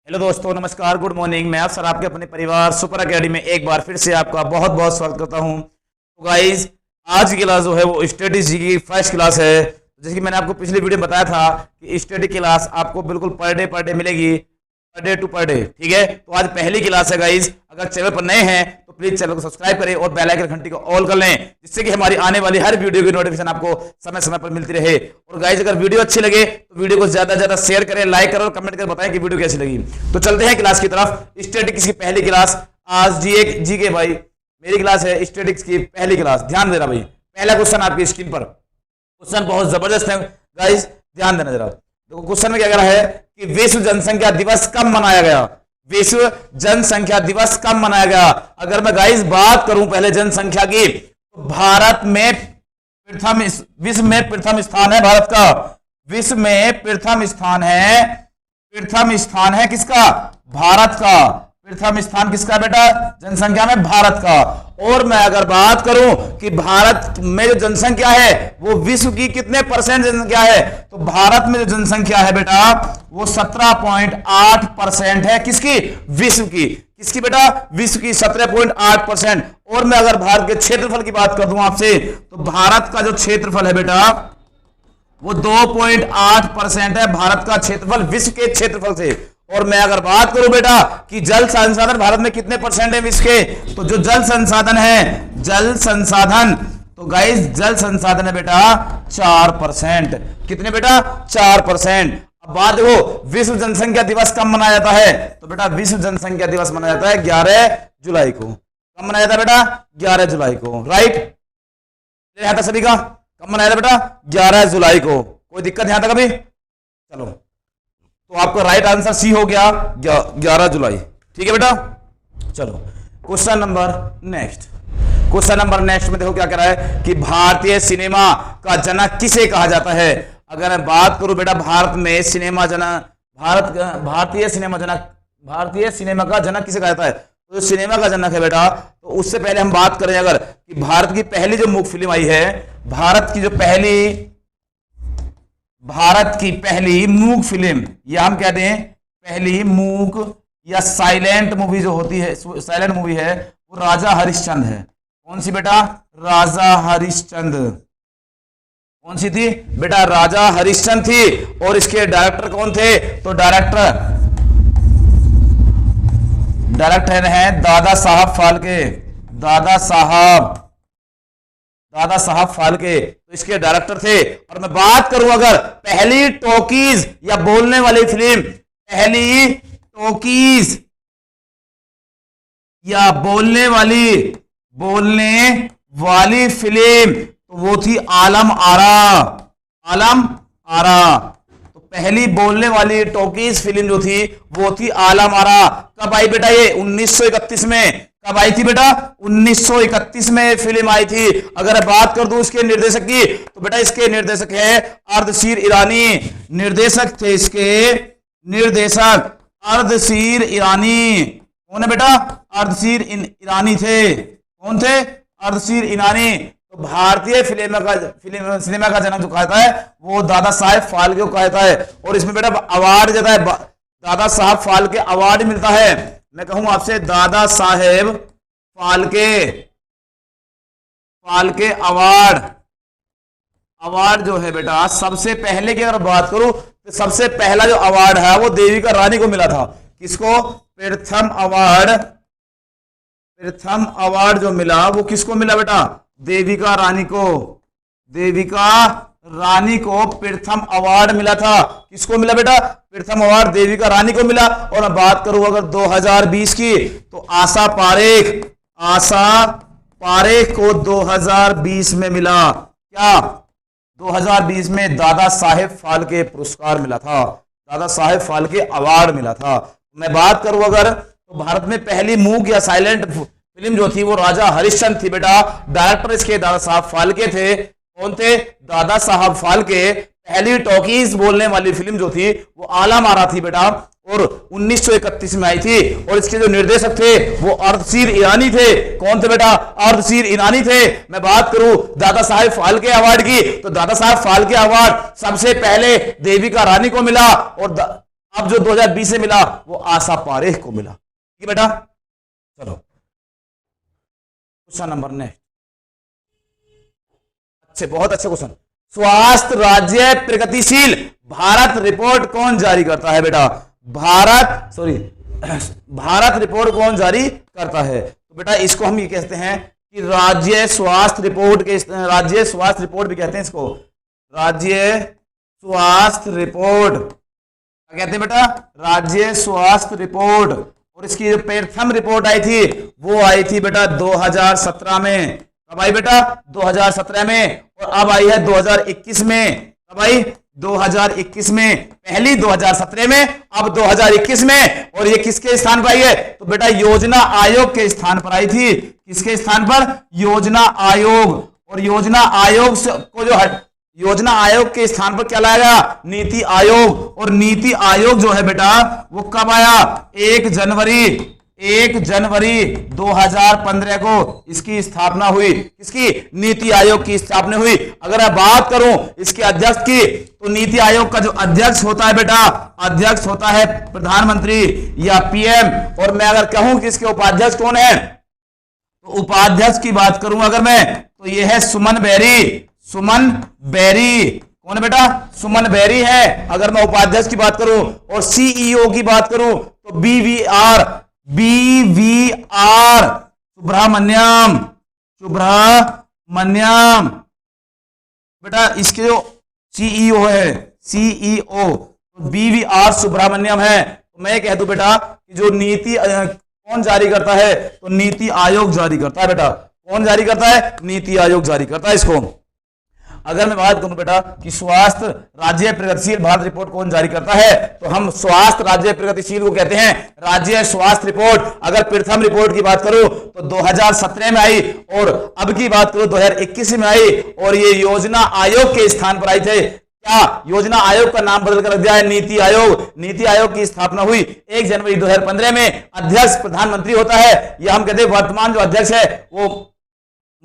Hello दोस्तों, नमस्कार, good morning. मैं आप सर आपके अपने परिवार सुपर अकेडमी में एक बार फिर से आपका बहुत बहुत स्वागत करता हूं। तो गाइज, आज की क्लास जो है वो स्टैटिस्टिक्स की फर्स्ट क्लास है। जैसे कि मैंने आपको पिछली वीडियो में बताया था कि स्टैटिस्टिक्स क्लास आपको बिल्कुल पर डे मिलेगी, per day to per day. ठीक है, तो आज पहली क्लास है गाइज। अगर चैनल पर नए हैं तो प्लीज चैनल को सब्सक्राइब करें और बेल आइकन घंटी को ऑल कर लें, जिससे कि हमारी आने वाली हर वीडियो की नोटिफिकेशन आपको समय समय पर मिलती रहे। और गाइज, अगर वीडियो अच्छी लगे तो वीडियो को ज्यादा से ज्यादा शेयर करें, लाइक करें और कमेंट कर बताएं कि वीडियो कैसी लगी। तो चलते हैं क्लास की तरफ। स्टैटिस्टिक्स की पहली क्लास आज जी के भाई मेरी क्लास है स्टैटिस्टिक्स की पहली क्लास। ध्यान देना भाई, पहला क्वेश्चन आपकी स्क्रीन पर। क्वेश्चन बहुत जबरदस्त है गाइज, ध्यान देना जरा। तो क्वेश्चन में क्या कह रहा है कि विश्व जनसंख्या दिवस कब मनाया गया? विश्व जनसंख्या दिवस कब मनाया गया? अगर मैं गाइस बात करूं पहले जनसंख्या की, तो भारत में विश्व में प्रथम स्थान है भारत का। विश्व में प्रथम स्थान है किसका? भारत का। प्रथम स्थान किसका बेटा? जनसंख्या में भारत का। और मैं अगर बात करूं कि भारत में जो जनसंख्या है वो विश्व की कितने परसेंट जनसंख्या है, तो भारत में जो जनसंख्या है बेटा वो 17.8% है। किसकी? विश्व की। किसकी बेटा? विश्व की 17.8%। और मैं अगर भारत के क्षेत्रफल की बात कर दूं आपसे, तो भारत का जो क्षेत्रफल है बेटा वो 2.8% है भारत का क्षेत्रफल विश्व के क्षेत्रफल से। और मैं अगर बात करूं बेटा कि जल संसाधन भारत में कितने परसेंट है विश्व के, तो जो जल संसाधन है, जल संसाधन, तो गाइस जल संसाधन है बेटा 4%। कितने बेटा? 4%। अब बात देखो, विश्व जनसंख्या दिवस कब मनाया जाता है? तो बेटा विश्व जनसंख्या दिवस मनाया जाता है 11 जुलाई को। कब मनाया जाता है बेटा? 11 जुलाई को। राइट, यहां तक सभी का कब मनाया जाता बेटा? 11 जुलाई को। कोई दिक्कत यहां तक अभी? चलो, तो आपका राइट आंसर सी हो गया 11 जुलाई। ठीक है बेटा, चलो question number next. Question number next में देखो क्या कह रहा है कि भारतीय सिनेमा का जनक किसे कहा जाता है? अगर मैं बात करूं बेटा भारत में सिनेमा जनक, भारतीय सिनेमा का जनक किसे कहा जाता है? तो जो सिनेमा का जनक है बेटा, तो उससे पहले हम बात करें अगर कि भारत की पहली जो मूक फिल्म आई है, भारत की पहली मूक फिल्म, या हम कहते हैं पहली मूक या साइलेंट मूवी जो होती है, साइलेंट मूवी है, वो राजा हरिश्चंद्र है। कौन सी बेटा? राजा हरिश्चंद्र। कौन सी थी बेटा? राजा हरिश्चंद्र थी। और इसके डायरेक्टर कौन थे? तो डायरेक्टर हैं दादा साहब फाल्के। तो इसके डायरेक्टर थे। और मैं बात करूं अगर पहली टॉकीज या बोलने वाली फिल्म, पहली टॉकीज या बोलने वाली फिल्म, तो वो थी आलम आरा। तो पहली बोलने वाली टॉकीज फिल्म जो थी वो थी आलम आरा। कब आई बेटा? ये 1931 में। कब आई थी बेटा? 1931 में फिल्म आई थी। अगर बात कर दूं इसके निर्देशक की, तो बेटा इसके निर्देशक है अर्धशीर ईरानी। निर्देशक थे इसके, निर्देशक अर्धशीर ईरानी। कौन है बेटा? अर्धशीर ईरानी थे। कौन थे? अर्धशीर ईरानी। तो भारतीय सिनेमा का जनक जो कहता है वो दादा साहेब फाल्के को कहता है। और इसमें बेटा अवार्ड देता है, दादा साहब फाल्के अवार्ड मिलता है। मैं कहूं आपसे दादा साहेब फाल्के अवार्ड जो है बेटा, सबसे पहले की अगर बात करूं तो सबसे पहला जो अवार्ड है वो देविका रानी को मिला था। किसको? प्रथम अवार्ड जो मिला वो किसको मिला बेटा? देविका रानी को प्रथम अवार्ड मिला था। किसको मिला बेटा? प्रथम अवार्ड देविका रानी को मिला। और मैं बात करूं अगर 2020 की, तो आशा पारेख को 2020 में मिला। क्या? 2020 में दादा साहेब फाल्के पुरस्कार मिला था, दादा साहेब फाल्के अवार्ड मिला था। मैं बात करूं अगर, तो भारत में पहली मूक या साइलेंट फिल्म जो थी वो राजा हरिश्चंद्र थी बेटा। डायरेक्टर इसके दादा साहब फाल्के थे। कौन थे? दादा साहब फाल्के। पहली टॉकीज बोलने वाली फिल्म जो थी वो आलम आरा थी बेटा, और 1931 में आई थी। और इसके जो निर्देशक थे वो अर्धशीर ईरानी थे। कौन थे बेटा? अर्धशीर ईरानी थे। मैं बात करूं दादा साहेब फाल्के अवार्ड की, तो दादा साहेब फाल्के अवार्ड सबसे पहले देविका रानी को मिला, और अब जो 2020 से मिला वो आशा पारेख को मिला। ठीक है बेटा, चलो क्वेश्चन नंबर नेक्स्ट। अच्छे, बहुत अच्छे क्वेश्चन। स्वास्थ्य राज्य प्रगतिशील भारत रिपोर्ट कौन जारी करता है बेटा? भारत रिपोर्ट कौन जारी करता है? तो बेटा इसको हम ये कहते हैं कि राज्य स्वास्थ्य रिपोर्ट भी कहते हैं इसको, राज्य स्वास्थ्य रिपोर्ट क्या कहते हैं बेटा? राज्य स्वास्थ्य रिपोर्ट। और इसकी जो प्रथम रिपोर्ट आई थी वो आई थी बेटा 2017 में। कब आई बेटा? 2017 में। और अब आई है 2021 में। कब आई? 2021 में। पहली 2017 में, अब 2021 में। और ये किसके स्थान पर आई है? तो बेटा योजना आयोग के स्थान पर आई थी। किसके स्थान पर? योजना आयोग। और योजना आयोग को योजना आयोग के स्थान पर क्या लाया गया? नीति आयोग। और नीति आयोग जो है बेटा वो कब आया? 1 जनवरी 2015 को इसकी स्थापना हुई। किसकी? नीति आयोग की स्थापना हुई। अगर मैं बात करूं इसके अध्यक्ष की, तो नीति आयोग का जो अध्यक्ष होता है बेटा, अध्यक्ष होता है प्रधानमंत्री या पीएम। और मैं अगर कहूं कि इसके उपाध्यक्ष कौन है, तो उपाध्यक्ष की बात करूं अगर मैं, तो यह है सुमन बेरी। कौन है बेटा? सुमन बेरी है अगर मैं उपाध्यक्ष की बात करूं। और सीईओ की बात करूं तो बीवीआर सुब्रमण्यम बेटा। इसके जो सीईओ है, बीवीआर सुब्रमण्यम है। तो मैं कह दूं बेटा कि जो नीति कौन जारी करता है? तो नीति आयोग जारी करता है बेटा। कौन जारी करता है? नीति आयोग जारी करता है इसको। अगर मैं बात करूं बेटा कि स्वास्थ्य राज्य प्रगतिशील भारत रिपोर्ट कौन जारी करता है, तो हम स्वास्थ्य राज्य प्रगतिशील को कहते हैं राज्य स्वास्थ्य रिपोर्ट। अगर प्रथम रिपोर्ट की बात करूं तो 2017 में आई, और अब की बात करूं 2021 में आई। और ये योजना आयोग के स्थान पर आई थे। क्या? योजना आयोग का नाम बदल कर रख दिया है नीति आयोग। नीति आयोग की स्थापना हुई 1 जनवरी 2015 में। अध्यक्ष प्रधानमंत्री होता है, या हम कहते हैं वर्तमान जो अध्यक्ष है वो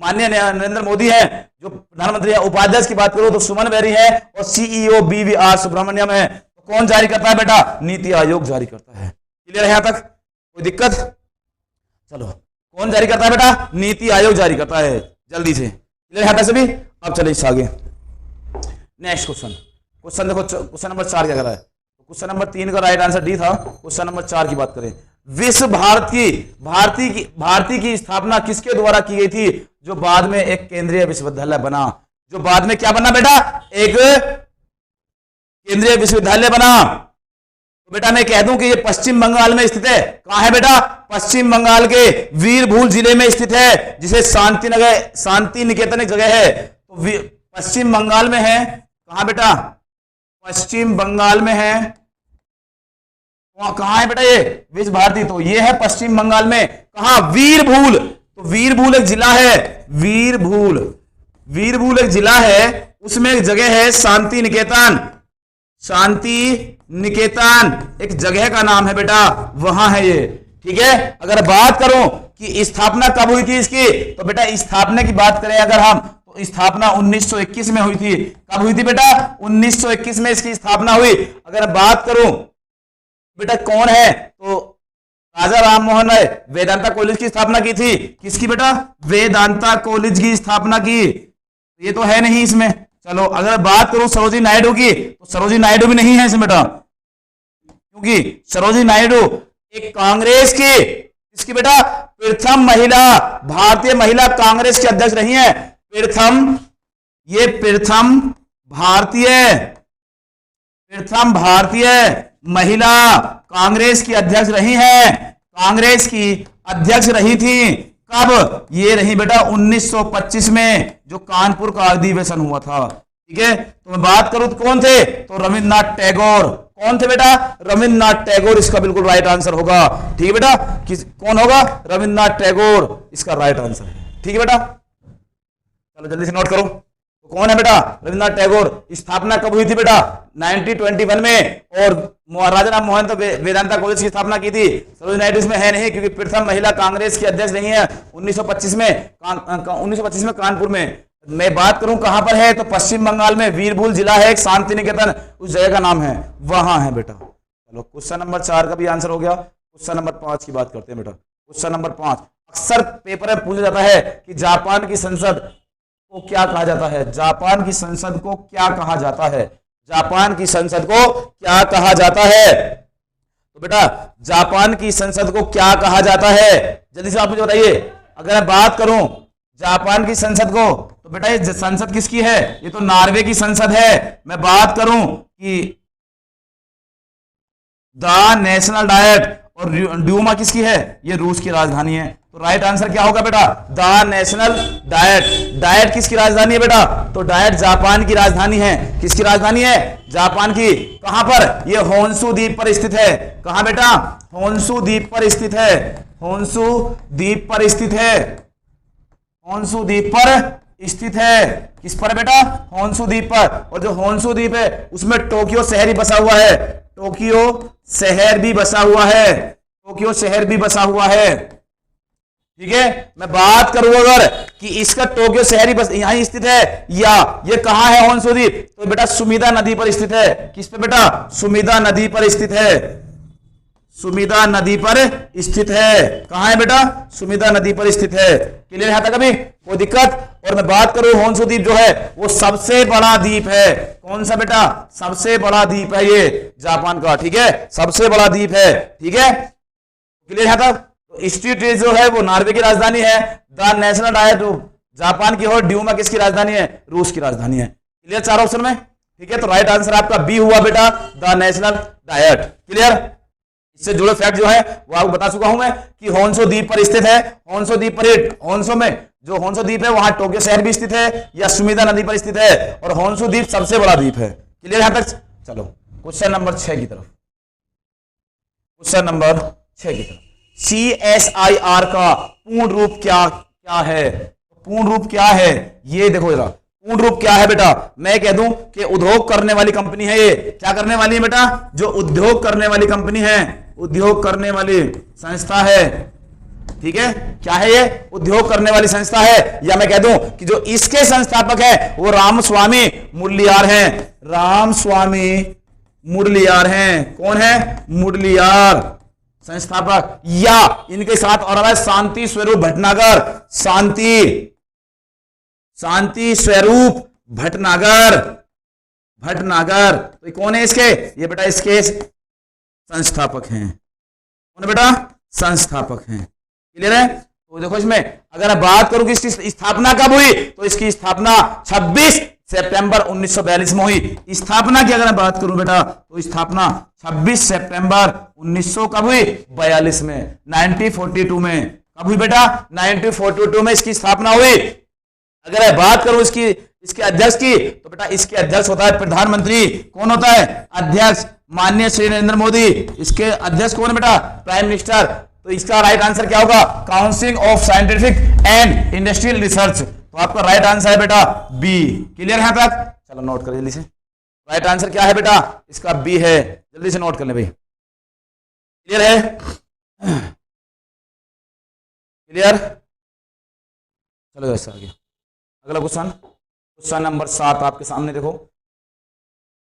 माननीय नरेंद्र मोदी है जो प्रधानमंत्री है। उपाध्यक्ष की बात करो तो सुमन बेरी है, और सीईओ बीवीआर सुब्रमण्यम है। तो कौन जारी करता है बेटा? नीति आयोग जारी करता है। क्लियर है यहां तक? कोई दिक्कत? चलो, कौन जारी करता है बेटा? नीति आयोग जारी करता है। जल्दी से क्लियर है सभी? अब चलिए इस आगे नेक्स्ट क्वेश्चन देखो। क्वेश्चन नंबर 4 क्या कर रहा है? क्वेश्चन नंबर 3 का राइट आंसर डी था। क्वेश्चन नंबर 4 की बात करें। विश्व भारती की स्थापना किसके द्वारा की गई थी? जो बाद में एक केंद्रीय विश्वविद्यालय बना। जो बाद में क्या बना बेटा? एक केंद्रीय विश्वविद्यालय बना। तो बेटा मैं कह दूं कि ये पश्चिम बंगाल में स्थित है। कहां है बेटा? पश्चिम बंगाल के वीरभूल जिले में स्थित है, जिसे शांति निकेतन एक जगह है। तो पश्चिम बंगाल में है। कहां बेटा? पश्चिम बंगाल में है। कहां है बेटा ये विश्व भारती? तो ये है पश्चिम बंगाल में। कहां? वीरभूल। तो वीरभूल एक जिला है। वीरभूल एक जिला है, उसमें एक जगह है शांति निकेतन एक जगह का नाम है बेटा, वहां है ये। ठीक है। अगर बात करूं कि स्थापना कब हुई थी इसकी, तो बेटा स्थापना की बात करें अगर हम, तो स्थापना 1921 में हुई थी। कब हुई थी बेटा? 1921 में इसकी स्थापना हुई। अगर बात करूं बेटा कौन है, तो राजा राम मोहन राय वेदांता कॉलेज की स्थापना की थी। किसकी बेटा? वेदांता कॉलेज की स्थापना की। ये तो है नहीं इसमें। चलो अगर बात करूं सरोजिनी नायडू की, तो सरोजिनी नायडू भी नहीं है इसमें बेटा, क्योंकि सरोजिनी नायडू एक कांग्रेस की, इसकी बेटा प्रथम महिला, भारतीय महिला कांग्रेस की अध्यक्ष रही है। प्रथम भारतीय महिला कांग्रेस की अध्यक्ष रही हैं। कांग्रेस की अध्यक्ष रही थी। कब? ये रही बेटा 1925 में, जो कानपुर का अधिवेशन हुआ था। ठीक है। तो मैं बात करूं तो कौन थे? तो रविन्द्रनाथ टैगोर। कौन थे बेटा? रविन्द्रनाथ टैगोर इसका बिल्कुल राइट आंसर होगा। ठीक है बेटा। कौन होगा? रविन्द्रनाथ टैगोर इसका राइट आंसर है। ठीक है बेटा, चलो जल्दी से नोट करो। तो कौन है बेटा? रविन्द्रनाथ टैगोर। स्थापना कब हुई थी बेटा? 1921 में। और राजा राम मोहन तो वेदांता कॉलेज की स्थापना की थी। सरोजिनी नायडू इसमें है नहीं, क्योंकि प्रथम महिला कांग्रेस की अध्यक्ष नहीं है। 1925 में कानपुर में। मैं बात करूं कहां पर है, तो पश्चिम बंगाल में वीरभूल जिला है, एक शांति निकेतन उस जगह का नाम है, वहां है बेटा। चलो क्वेश्चन नंबर 4 का भी आंसर हो गया। क्वेश्चन नंबर 5 की बात करते हैं बेटा। क्वेश्चन नंबर 5 अक्सर पेपर में पूछा जाता है कि जापान की संसद को क्या कहा जाता है? जापान की संसद को क्या कहा जाता है? जापान की संसद को क्या कहा जाता है? तो बेटा जापान की संसद को क्या कहा जाता है? जल्दी से आप मुझे बताइए। अगर मैं बात करूं जापान की संसद को, तो बेटा ये संसद किसकी है? ये तो नॉर्वे की संसद है। मैं बात करूं कि द नेशनल डायट और ड्यूमा किसकी है? ये रूस की राजधानी है। तो राइट आंसर क्या होगा बेटा? The national diet. डायट किसकी राजधानी है बेटा? तो डायट जापान की राजधानी है। किसकी राजधानी है? जापान की। कहां पर? ये होन्शु द्वीप पर स्थित है। कहां बेटा? होन्शु द्वीप पर स्थित है। होन्शु द्वीप पर स्थित है। होन्शु द्वीप पर स्थित है। किस पर बेटा? होन्शु द्वीप पर। और जो होन्शु द्वीप है उसमें टोक्यो शहर ही बसा हुआ है। टोक्यो शहर भी बसा हुआ है। टोक्यो शहर भी बसा हुआ है। ठीक है। मैं बात करूं अगर कि इसका टोक्यो शहर ही बस यहां स्थित है, या ये कहां है होन्शु द्वीप? तो बेटा सुमिदा नदी पर स्थित है। किस पे बेटा? सुमिदा नदी पर स्थित है। सुमिदा नदी पर स्थित है। कहां है बेटा? सुमिदा नदी पर स्थित है। क्लियर है? कभी कोई दिक्कत? और मैं बात करूं होन्शु द्वीप जो है वो सबसे बड़ा द्वीप है। कौन सा बेटा? सबसे बड़ा द्वीप है ये जापान का। ठीक है, सबसे बड़ा द्वीप है। ठीक है, क्लियर है तक? तो स्ट्रीट जो है वो नॉर्वे की राजधानी है। द नेशनल डायट जापान की और ड्यूमा किसकी राजधानी है? रूस की राजधानी है। क्लियर? 4 ऑप्शन में। ठीक है, तो राइट आंसर आपका बी हुआ बेटा, द नेशनल डायट। क्लियर? इससे जुड़े फैक्ट जो है वो आपको बता चुका हूं मैं कि होन्शु द्वीप पर स्थित है। होन्शु द्वीप पर, होन्शु में जो होन्शु द्वीप है वहां टोक्यो शहर भी स्थित है, या सुमिदा नदी पर स्थित है, और होन्शु द्वीप सबसे बड़ा द्वीप है। क्लियर यहां तक? चलो क्वेश्चन नंबर 6 की तरफ। क्वेश्चन नंबर 6 की तरफ। CSIR का पूर्ण रूप क्या क्या है? पूर्ण रूप क्या है? ये देखो जरा, पूर्ण रूप क्या है बेटा? मैं कह दूं कि उद्योग करने वाली कंपनी है। ये क्या करने वाली है बेटा? जो उद्योग करने वाली कंपनी है, उद्योग करने वाली संस्था है। ठीक है, क्या है ये? उद्योग करने वाली संस्था है। या मैं कह दूं कि जो इसके संस्थापक है वो रामस्वामी मुदलियार हैं। रामस्वामी मुदलियार हैं। कौन है? मुदलियार संस्थापक। या इनके साथ और है शांति स्वरूप भटनागर। शांति स्वरूप भटनागर। भटनागर तो कौन है इसके? ये बेटा इसके संस्थापक हैं। कौन है बेटा? संस्थापक हैं। क्लियर है? तो देखो इसमें अगर मैं बात करूं कि इसकी स्थापना कब हुई, तो इसकी स्थापना 26 सितंबर 1942 में हुई। स्थापना की अगर मैं बात करूं बेटा, तो स्थापना 26 सितंबर 1900 कब हुई? 42 में, 1942 में। कब हुई बेटा? 1942 में इसकी स्थापना हुई। अगर मैं बात करूं इसके अध्यक्ष की, तो बेटा इसके अध्यक्ष होता है प्रधानमंत्री। कौन होता है अध्यक्ष? माननीय श्री नरेंद्र मोदी। इसके अध्यक्ष कौन है बेटा? Prime minister. तो इसका राइट आंसर क्या होगा? Council of scientific and industrial research. तो आपका राइट आंसर है बेटा बी। क्लियर है तक? चलो नोट कर जल्दी से। राइट आंसर क्या है बेटा? इसका बी है। जल्दी से नोट कर ले भाई। क्लियर है? क्लियर? चलो ऐसा आगे अगला क्वेश्चन। क्वेश्चन नंबर 7 आपके सामने देखो।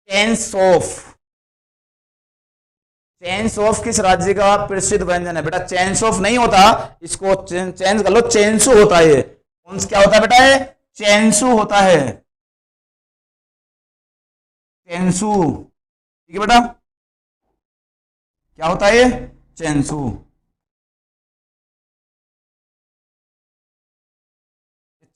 चेंस ऑफ किस राज्य का प्रसिद्ध व्यंजन है? बेटा चेंस ऑफ नहीं होता, इसको चेंज कर लो, चेंसू होता है। कौन क्या होता है बेटा? ये चेंसू होता है। चेंसू। ठीक है बेटा, क्या होता है ये? चेंसू।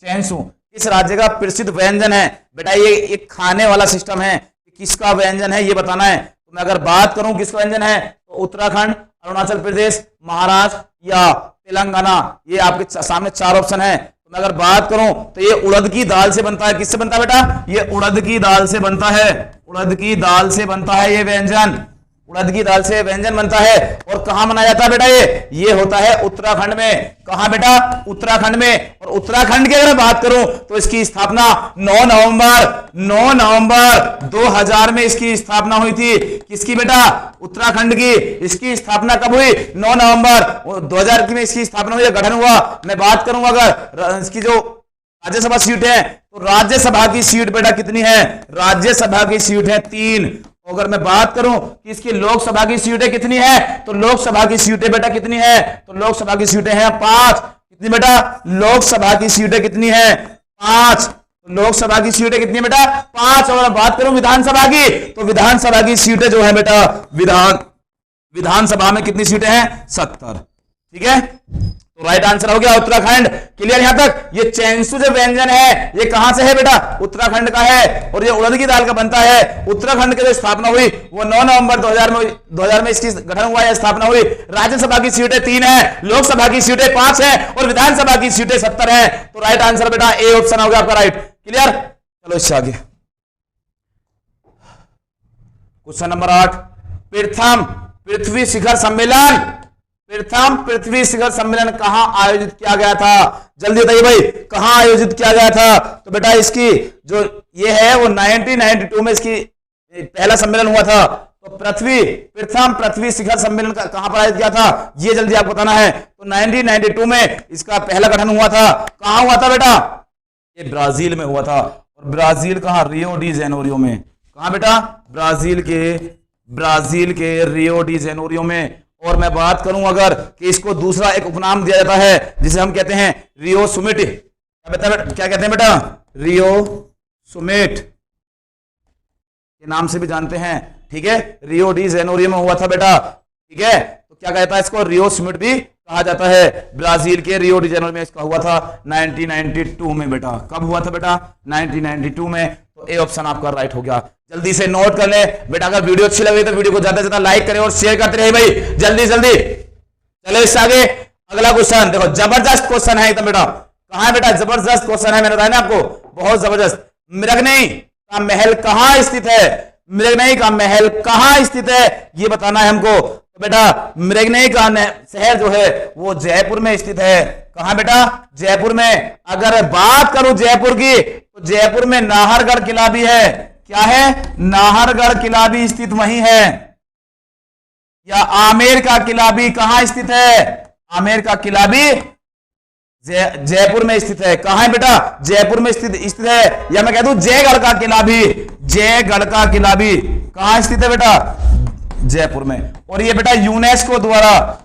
चेंसू किस राज्य का प्रसिद्ध व्यंजन है? बेटा ये एक खाने वाला सिस्टम है। किसका व्यंजन है ये बताना है। तो मैं अगर बात करूं किसका व्यंजन है, तो उत्तराखंड, अरुणाचल प्रदेश, महाराष्ट्र या तेलंगाना। ये आपके सामने 4 ऑप्शन है। तो मैं अगर बात करूं तो ये उड़द की दाल से बनता है। किससे बनता है बेटा? ये उड़द की दाल से बनता है। उड़द की दाल से बनता है ये व्यंजन। उड़द की दाल से व्यंजन बनता है। और कहां बनाया जाता है बेटा? ये होता है उत्तराखंड में। कहां बेटा? उत्तराखंड में। और उत्तराखंड की अगर बात करूं तो इसकी स्थापना 9 नवंबर 2000 में इसकी स्थापना हुई थी। किसकी बेटा? उत्तराखंड की। इसकी स्थापना कब हुई? 9 नवंबर 2000 में इसकी स्थापना हुई, गठन हुआ। मैं बात करूं अगर इसकी जो राज्यसभा सीट है, तो राज्यसभा की सीट बेटा कितनी है? राज्यसभा की सीट है 3, अगर मैं बात करूं कि इसकी लोकसभा की सीटें कितनी है, तो लोकसभा की सीटें बेटा कितनी है, तो लोकसभा की सीटें हैं 5। कितनी बेटा, लोकसभा की सीटें कितनी है 5। लोकसभा की सीटें कितनी है बेटा 5। और बात करूं विधानसभा की, तो विधानसभा की सीटें जो है बेटा विधानसभा में कितनी सीटें हैं 70। ठीक है, तो राइट आंसर हो गया उत्तराखंड। क्लियर यहां तक। ये चैंसू जो व्यंजन है ये कहां से है बेटा, उत्तराखंड का है, और ये उड़द की दाल का बनता है। उत्तराखंड की जो स्थापना हुई वो 9 नवंबर 2000 में इसकी गठन हुआ है, स्थापना हुई। राज्यसभा की सीटें 3 है, लोकसभा की सीटें 5 है, और विधानसभा की सीटें 70 है। तो राइट आंसर बेटा ए ऑप्शन हो गया आपका राइट। क्लियर, चलो इससे आगे क्वेश्चन नंबर 8। प्रथम पृथ्वी शिखर सम्मेलन कहां आयोजित किया गया था, जल्दी बताइए भाई, कहां आयोजित किया गया था। तो बेटा इसकी जो ये है वो 1992 में इसकी पहला सम्मेलन हुआ था। तो प्रथम पृथ्वी शिखर सम्मेलन का कहां पर आयोजित किया था, ये जल्दी आपको बताना है। तो 1992 में इसका पहला गठन हुआ था। कहां हुआ था बेटा, ये ब्राजील में हुआ था। और ब्राजील कहां, रियो डी जेनेरियो में। कहां बेटा, ब्राजील के रियो डी जेनेरियो में। और मैं बात करूं अगर कि इसको दूसरा एक उपनाम दिया जाता है जिसे हम कहते हैं रियो सुमिट। क्या कहते हैं बेटा, रियो सुमिट के नाम से भी जानते हैं। ठीक है, रियो डी जेनेरियो में हुआ था बेटा। ठीक है, तो क्या कहता है इसको, रियो सुमिट भी कहा जाता है। ब्राजील के रियो डी जेनेरियो में इसका हुआ था 1992 में बेटा। कब हुआ था बेटा, 1992 में। तो ए ऑप्शन आपका राइट हो गया। जल्दी से नोट कर ले बेटा। अगर वीडियो अच्छी लगी तो वीडियो को ज्यादा से ज्यादा लाइक करें और शेयर करते रहे भाई, जल्दी जल्दी। चलो इससे आगे अगला क्वेश्चन देखो, जबरदस्त क्वेश्चन है एकदम बेटा। कहां है बेटा, जबरदस्त क्वेश्चन है, मैंने बताया ना आपको, बहुत जबरदस्त। मृगनई का महल कहां स्थित है, मृगनई का महल कहां स्थित है ये बताना है हमको। तो बेटा मृगनई का शहर जो है वो जयपुर में स्थित है। कहां बेटा, जयपुर में। अगर बात करूं जयपुर की, तो जयपुर में नाहरगढ़ किला भी है। क्या है, नाहरगढ़ किला भी स्थित वहीं है। या आमेर का किला भी कहां स्थित है, आमेर का किला भी जयपुर में स्थित है। कहां है बेटा, जयपुर में स्थित है। या मैं कह दूं जयगढ़ का किला भी, जयगढ़ का किला भी कहां स्थित है बेटा, जयपुर में। और ये बेटा यूनेस्को द्वारा,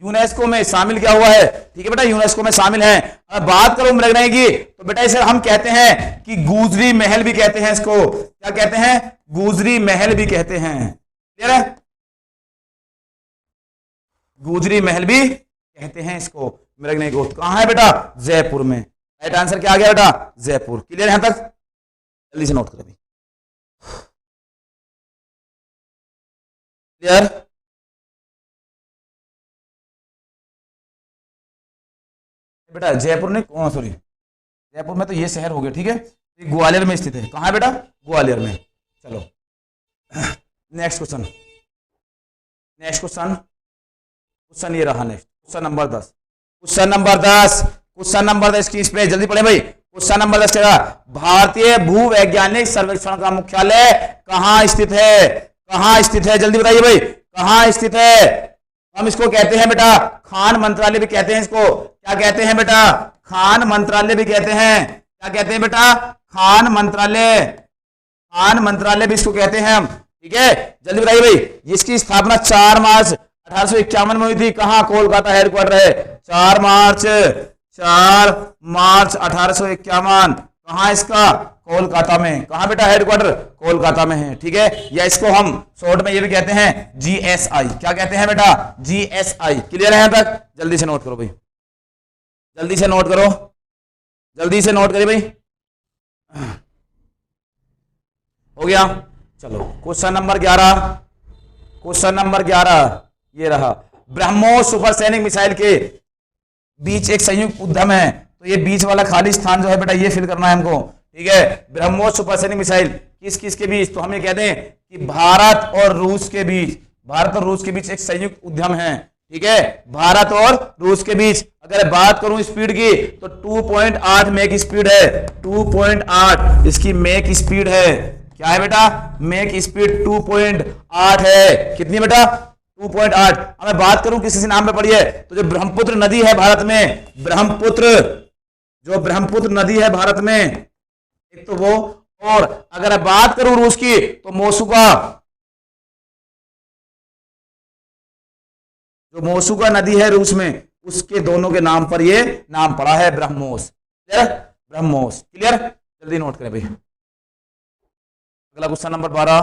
यूनेस्को में शामिल क्या हुआ है। ठीक है बेटा, यूनेस्को में शामिल है। अब बात करूं मृगनई की, तो बेटा इसे हम कहते हैं कि गुजरी महल भी कहते हैं इसको। क्या कहते हैं, गुजरी महल भी कहते हैं। क्लियर है, गुजरी महल भी कहते हैं इसको मृगनई को। कहां है बेटा, जयपुर में। राइट आंसर क्या आ गया बेटा, जयपुर। क्लियर यहां तक, जल्दी से नोट करें। क्लियर, बेटा जयपुर ने, सॉरी जयपुर में तो ये शहर हो गया। ठीक है, ग्वालियर में स्थित है। कहां है बेटा, ग्वालियर में। चलो नेक्स्ट क्वेश्चन ये रहा। नेक्स्ट क्वेश्चन नंबर 10 की स्पेस जल्दी पढ़े भाई। क्वेश्चन नंबर 10 का, भारतीय भूवैज्ञानिक सर्वेक्षण का मुख्यालय कहां स्थित है, कहां स्थित है, जल्दी बताइए भाई, कहां स्थित है। हम इसको कहते हैं बेटा खान मंत्रालय भी कहते हैं इसको। क्या कहते हैं बेटा, खान मंत्रालय भी कहते हैं। क्या कहते हैं बेटा, खान मंत्रालय भी इसको कहते हैं हम। ठीक है, जल्दी बताइए भाई। इसकी स्थापना 4 मार्च 1851 में हुई थी। कहां, कोलकाता हेडक्वार्टर है। 4 मार्च 1851। कहां इसका, कोलकाता में। कहां बेटा, हेडक्वार्टर कोलकाता में है। ठीक है, या इसको हम शॉर्ट में ये भी कहते हैं GSI। क्या कहते हैं बेटा, GSI। क्लियर है यहां तक, जल्दी से नोट करो भाई, जल्दी से नोट करिए भाई। हो गया। चलो क्वेश्चन नंबर 11 ये रहा। ब्रह्मोस सुपरसोनिक मिसाइल के बीच एक संयुक्त उद्यम है। तो ये बीच वाला खाली स्थान जो है बेटा ये फिल करना है हमको। ठीक है, ब्रह्मोस सुपरसोनिक मिसाइल किस के बीच, तो हम ये कहते हैं कि भारत और रूस के बीच एक संयुक्त उद्यम है। ठीक है, भारत और रूस के बीच। अगर बात करूं स्पीड की, तो 2.8 मैक स्पीड है। 2.8 इसकी मैक स्पीड है। क्या है बेटा, मैक स्पीड 2.8 है। कितनी बेटा, 2.8। अब मैं बात करूं किसी नाम पे पड़ी है, तो जो ब्रह्मपुत्र नदी है भारत में, ब्रह्मपुत्र नदी है भारत में, एक तो वो, और अगर बात करूं रूस की तो मोसुका, जो मोसुका नदी है रूस में, उसके दोनों के नाम पर ये नाम पड़ा है, ब्रह्मोस। क्लियर, ब्रह्मोस। क्लियर, जल्दी नोट करें भाई। अगला क्वेश्चन नंबर 12,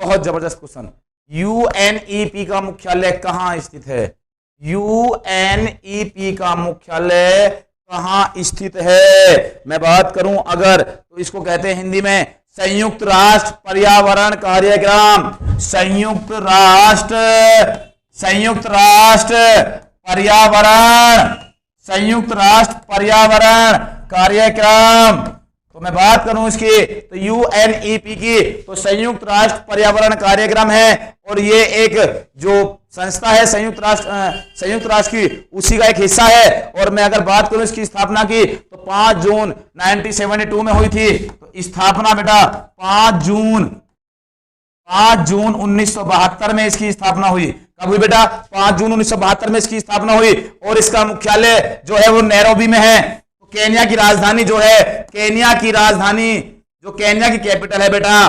बहुत जबरदस्त क्वेश्चन। यूएनईपी का मुख्यालय कहां स्थित है? यूएनईपी का मुख्यालय कहां स्थित है? मैं बात करूं अगर तो इसको कहते हैं हिंदी में संयुक्त राष्ट्र पर्यावरण कार्यक्रम। संयुक्त राष्ट्र पर्यावरण कार्यक्रम। तो मैं बात करूं इसकी तो यूएनईपी की, तो संयुक्त राष्ट्र पर्यावरण कार्यक्रम है, और ये एक जो संस्था है संयुक्त राष्ट्र की, उसी का एक हिस्सा है। और मैं अगर बात करूं इसकी स्थापना की तो 5 जून 1972 में हुई थी। तो स्थापना बेटा 5 जून 1972 में इसकी स्थापना हुई। कब हुई बेटा? 5 जून 1972 में इसकी स्थापना हुई। और इसका मुख्यालय जो है वो नैरोबी में है। तो केन्या की राजधानी जो है, केन्या की कैपिटल है बेटा,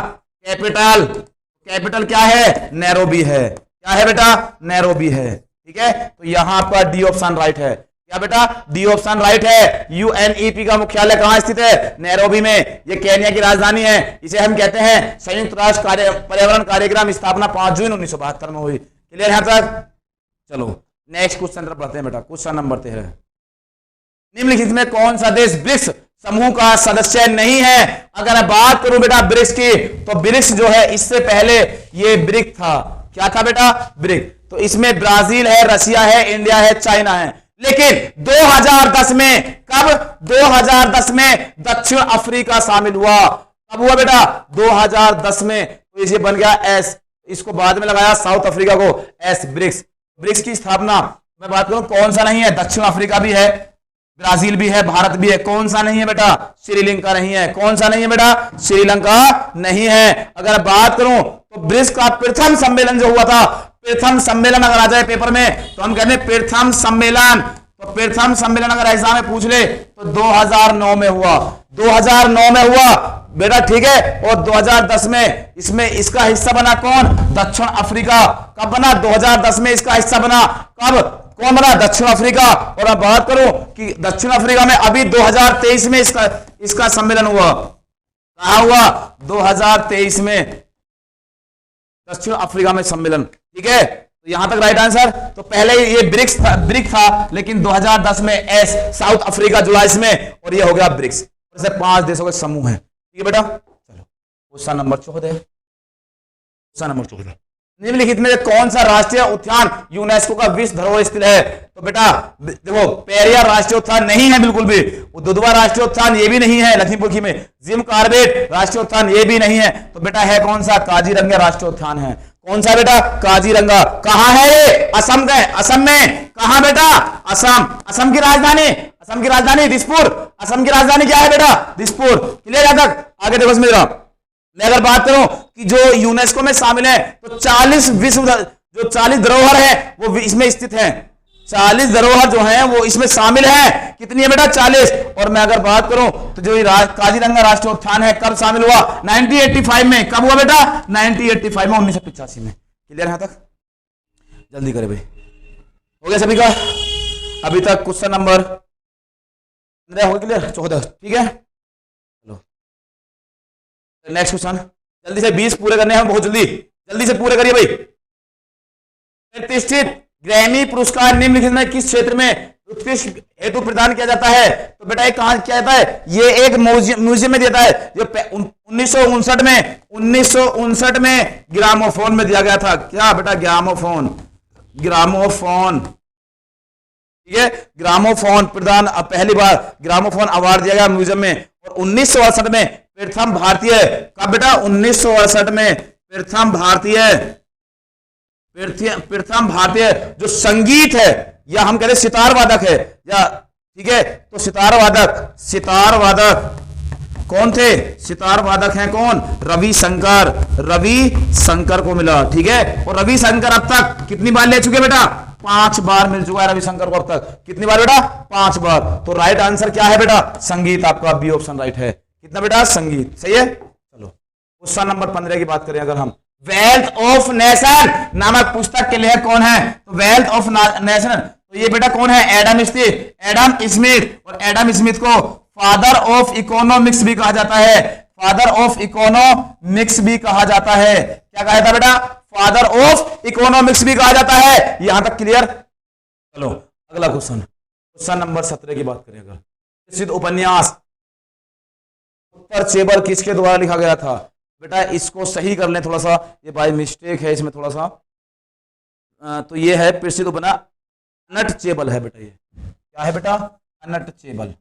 कैपिटल क्या है? नैरोबी है। क्या है बेटा? नैरोबी है। ठीक है, तो यहां पर डी ऑप्शन राइट है। क्या बेटा? डी ऑप्शन राइट है। यूएनईपी का मुख्यालय कहां स्थित है? नैरोबी में। ये केन्या की राजधानी है। इसे हम कहते हैं संयुक्त राष्ट्र पर्यावरण कार्यक्रम। स्थापना 5 जून 1972 में हुई। क्लियर यहां तक? चलो नेक्स्ट क्वेश्चन तरफ बढ़ते हैं बेटा। क्वेश्चन नंबर 13, निम्नलिखित में कौन सा देश ब्रिक्स समूह का सदस्य नहीं है? अगर बात करूं बेटा ब्रिक्स की, तो ब्रिक्स जो है इससे पहले ये ब्रिक था। क्या था बेटा? ब्रिक। तो इसमें ब्राजील है, रशिया है, इंडिया है, चाइना है। लेकिन 2010 में, कब? 2010 में दक्षिण अफ्रीका शामिल हुआ। कब हुआ बेटा? 2010 में। तो इसे बन गया एस, इसको बाद में लगाया साउथ अफ्रीका को एस, ब्रिक्स। ब्रिक्स की स्थापना मैं बात करूं कौन सा नहीं है? दक्षिण अफ्रीका भी है, ब्राजील भी है, भारत भी है। कौन सा नहीं है बेटा? श्रीलंका नहीं है। कौन सा नहीं है बेटा? श्रीलंका नहीं है। अगर बात करूं तो ब्रिक्स का प्रथम सम्मेलन जो हुआ था, प्रथम सम्मेलन अगर आ जाए पेपर में तो हम कहते हैं प्रथम सम्मेलन। तो प्रथम सम्मेलन अगर एग्जाम में पूछ ले तो 2009 में हुआ। 2009 में हुआ बेटा, ठीक है। और 2010 में इसमें इसका हिस्सा बना कौन? दक्षिण अफ्रीका। कब बना? 2010 में इसका हिस्सा बना। कब? कौन बना? दक्षिण अफ्रीका। और अब बात करूं कि दक्षिण अफ्रीका में अभी 2023 में इसका सम्मेलन हुआ। कहां हुआ? 2023 में दक्षिण अफ्रीका में सम्मेलन। ठीक है, तो यहां तक राइट आंसर। तो पहले ये ब्रिक था, लेकिन 2010 में एस, साउथ अफ्रीका जुड़ा इसमें, और ये हो गया ब्रिक्स। ऐसे 5 देशों के समूह है। ठीक है बेटा, चलो क्वेश्चन नंबर 14। निम्नलिखित में कौन सा राष्ट्रीय उद्यान यूनेस्को का विश्व धरोहर स्थल है? तो बेटा देखो, पेरियार राष्ट्रीय उद्यान नहीं है बिल्कुल भी, दुधवा राष्ट्रीय उद्यान ये भी नहीं है लखीमपुर खीरी में, जिम कार्बेट राष्ट्रीय उद्यान ये भी नहीं है। तो बेटा है कौन सा? काजीरंगा राष्ट्रीय उद्यान है। कौन सा बेटा? काजीरंगा। कहां है ये? असम का है। असम में कहां बेटा? असम की राजधानी दिसपुर। असम की राजधानी क्या है बेटा? दिसपुर। क्लियर है तक? आगे देखो इसमें मैं अगर बात करूं कि जो यूनेस्को में शामिल है तो 40 धरोहर है वो इसमें स्थित है। 40 धरोहर जो है वो इसमें शामिल है। कितनी है बेटा? 40। और मैं अगर बात करूं तो जो काजीरंगा राष्ट्रीय उद्यान है कब शामिल हुआ? 1985 में। कब हुआ बेटा? 1985 में, 1985 में। क्लियर यहां तक? जल्दी करे भाई। हो गया सभी का अभी तक? क्वेश्चन नंबर हो गया क्लियर? 14। ठीक है, नेक्स्ट क्वेश्चन जल्दी से 20 पूरे करने हैं, बहुत जल्दी से पूरे करिए भाई। प्रतिष्ठित ग्रैमी पुरस्कार निम्नलिखित में किस क्षेत्र में उत्कृष्ट हेतु प्रदान किया जाता है? तो बेटा ये कहां किया जाता है? ये एक म्यूजियम में देता है जो 1959 में ग्रामोफोन में दिया गया था। क्या बेटा? ग्रामोफोन। ठीक है, ग्रामोफोन प्रदान पहली बार ग्रामोफोन अवार्ड दिया गया म्यूजियम में। और 1968 में प्रथम भारतीय, कब बेटा? 1968 में प्रथम भारतीय जो संगीत है, या हम कहते हैं सितार वादक है, या ठीक है, तो सितार वादक कौन थे? सितार वादक हैं कौन? रवि शंकर को मिला। ठीक है, और रवि शंकर अब तक कितनी बार ले चुके बेटा? 5 बार मिल चुका है रविशंकर को अब तक। कितनी बार बेटा? 5 बार। तो राइट आंसर क्या है बेटा? संगीत। आपका बी ऑप्शन राइट है। कितना बेटा? संगीत। सही है। चलो क्वेश्चन नंबर 15 की बात करें अगर हम, वेल्थ ऑफ नेशन नामक पुस्तक के लेखक कौन है? तो वेल्थ ऑफ नेशन, तो ये बेटा कौन है? Adam Smith. एडम स्मिथ, और एडम स्मिथ को फादर ऑफ इकोनॉमिक्स भी कहा जाता है। फादर ऑफ इकोनॉमिक्स भी कहा जाता है। क्या कहा जाता बेटा? फादर ऑफ इकोनॉमिक्स भी कहा जाता है। यहां तक क्लियर? चलो अगला क्वेश्चन, क्वेश्चन नंबर 17 की बात करें अगर, प्रसिद्ध उपन्यास उत्तर चेबल किसके द्वारा लिखा गया था? बेटा इसको सही कर लें थोड़ा सा, ये बाय मिस्टेक है इसमें थोड़ा सा। तो ये है प्रसिद्ध उपन्यास अनट चेबल है बेटा। ये क्या है बेटा? अनट चेबल।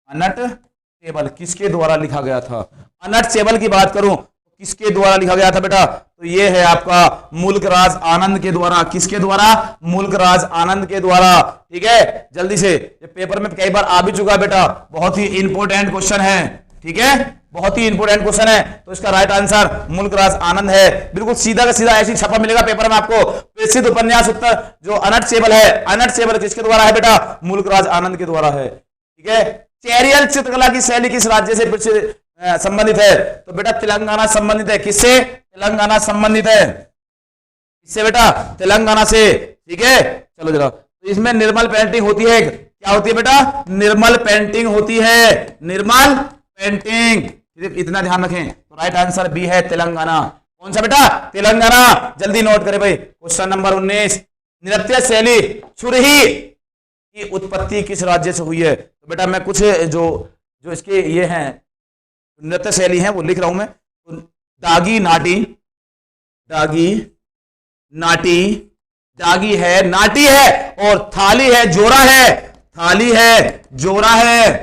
अनट चेबल किसके द्वारा लिखा गया था? अनट चेबल की बात करूं तो किसके द्वारा लिखा गया था बेटा? तो ये है आपका मुल्क राज आनंद के द्वारा। किसके द्वारा? मुल्क राज आनंद के द्वारा। ठीक है, जल्दी से, ये पेपर में कई बार आ भी चुका है बेटा, बहुत ही इंपॉर्टेंट क्वेश्चन है। ठीक है, बहुत ही इंपॉर्टेंट क्वेश्चन है। तो इसका राइट आंसर मुल्क राज आनंद है। बिल्कुल सीधा का सीधा ऐसी छपा मिलेगा पेपर में आपको। प्रसिद्ध उपन्यास उत्तर जो अनट चेबल है, अनट चेबल किसके द्वारा है बेटा? मुल्क राज आनंद के द्वारा है। ठीक है, चेरियल चित्रकला की शैली किस राज्य से संबंधित है? तो बेटा तेलंगाना संबंधित है। किससे? तेलंगाना संबंधित है। किससे बेटा? तेलंगाना से। ठीक है, चलो जरा, तो इसमें निर्मल पेंटिंग होती है। क्या होती है बेटा? निर्मल पेंटिंग होती है। निर्मल पेंटिंग, इतना ध्यान रखें। तो राइट आंसर बी है तेलंगाना। कौन सा बेटा? तेलंगाना। जल्दी नोट करें भाई। क्वेश्चन नंबर 19, नृत्य शैली छुरही की उत्पत्ति किस राज्य से हुई है? तो बेटा मैं कुछ जो इसके ये हैं नृत्य शैली हैं वो लिख रहा हूं मैं। तो दागी नाटी, दागी नाटी, दागी है, नाटी है, और थाली है, जोरा है। थाली है, जोरा है,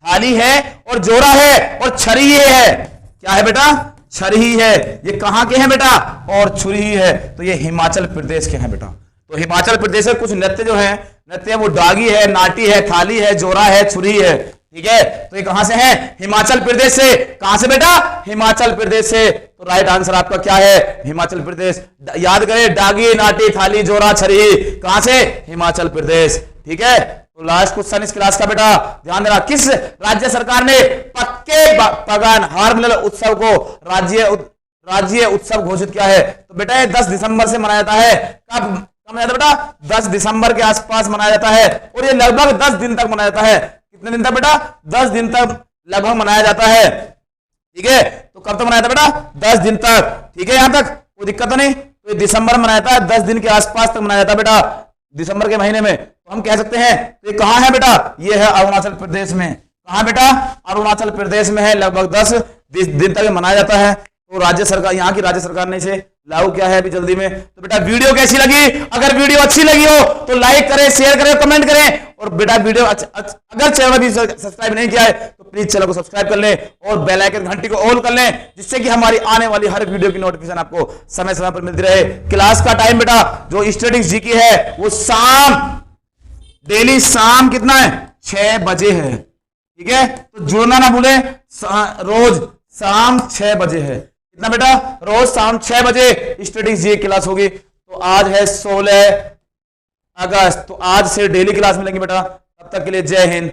थाली है और जोरा है, और छरी है। क्या है बेटा? छरी है। ये कहां के हैं बेटा? और छुरी है, तो ये हिमाचल प्रदेश के हैं बेटा। तो हिमाचल प्रदेश में कुछ नृत्य जो है, नृत्य वो डागी है, नाटी है, थाली है, जोरा है, छुरी है। ठीक है, तो ये कहां से है? हिमाचल प्रदेश से। कहां से बेटा? हिमाचल प्रदेश से। तो राइट आंसर आपका क्या है? हिमाचल प्रदेश। याद करें, डागी, नाटी, थाली, जोरा, छरी, कहां से? हिमाचल प्रदेश। ठीक है, तो लास्ट क्वेश्चन इस क्लास का बेटा ध्यान देना, किस राज्य सरकार ने पक्के पगान हार्मोनियल उत्सव को राज्य उत्सव घोषित किया है? तो बेटा ये 10 दिसंबर से मनाया जाता है। कब मनाया जाता है बेटा? 10 दिसंबर के आसपास मनाया जाता है, और ये लगभग 10 दिन तक मनाया जाता है। कितने दिन तक बेटा? 10 दिन तक लगभग मनाया जाता है। ठीक है, तो कब तक मनाया जाता है बेटा? 10 दिन तक। ठीक है, यहां तक कोई दिक्कत तो नहीं। तो ये दिसंबर मनाया जाता है, 10 दिन के आसपास तक मनाया जाता है बेटा, दिसंबर के महीने में। तो हम कह सकते हैं तो ये कहां है बेटा? ये है अरुणाचल प्रदेश में। कहां बेटा? अरुणाचल प्रदेश में है। लगभग 10 दिन तक मनाया जाता है। तो राज्य सरकार, यहाँ की राज्य सरकार ने इसे लागू किया है अभी जल्दी में। तो बेटा वीडियो कैसी लगी? अगर वीडियो अच्छी लगी हो तो लाइक करें, शेयर करें, कमेंट करें। और बेटा वीडियो अगर चैनल भी सब्सक्राइब नहीं किया है तो प्लीज चैनल को सब्सक्राइब कर लें, और बेल आइकन घंटी को ऑल कर लें, जिससे कि हमारी आने वाली हर वीडियो की नोटिफिकेशन आपको समय समय पर मिलती रहे। क्लास का टाइम बेटा जो स्टैटिस्टिक्स जीके है वो डेली शाम कितना है? 6 बजे है। ठीक है, तो जुड़ना ना भूले, रोज शाम 6 बजे है। कितना बेटा? रोज शाम 6 बजे स्टैटिस्टिक्स जीके क्लास होगी। तो आज है 16 अगस्त, तो आज से डेली क्लास मिलेंगे बेटा। तब तक के लिए जय हिंद।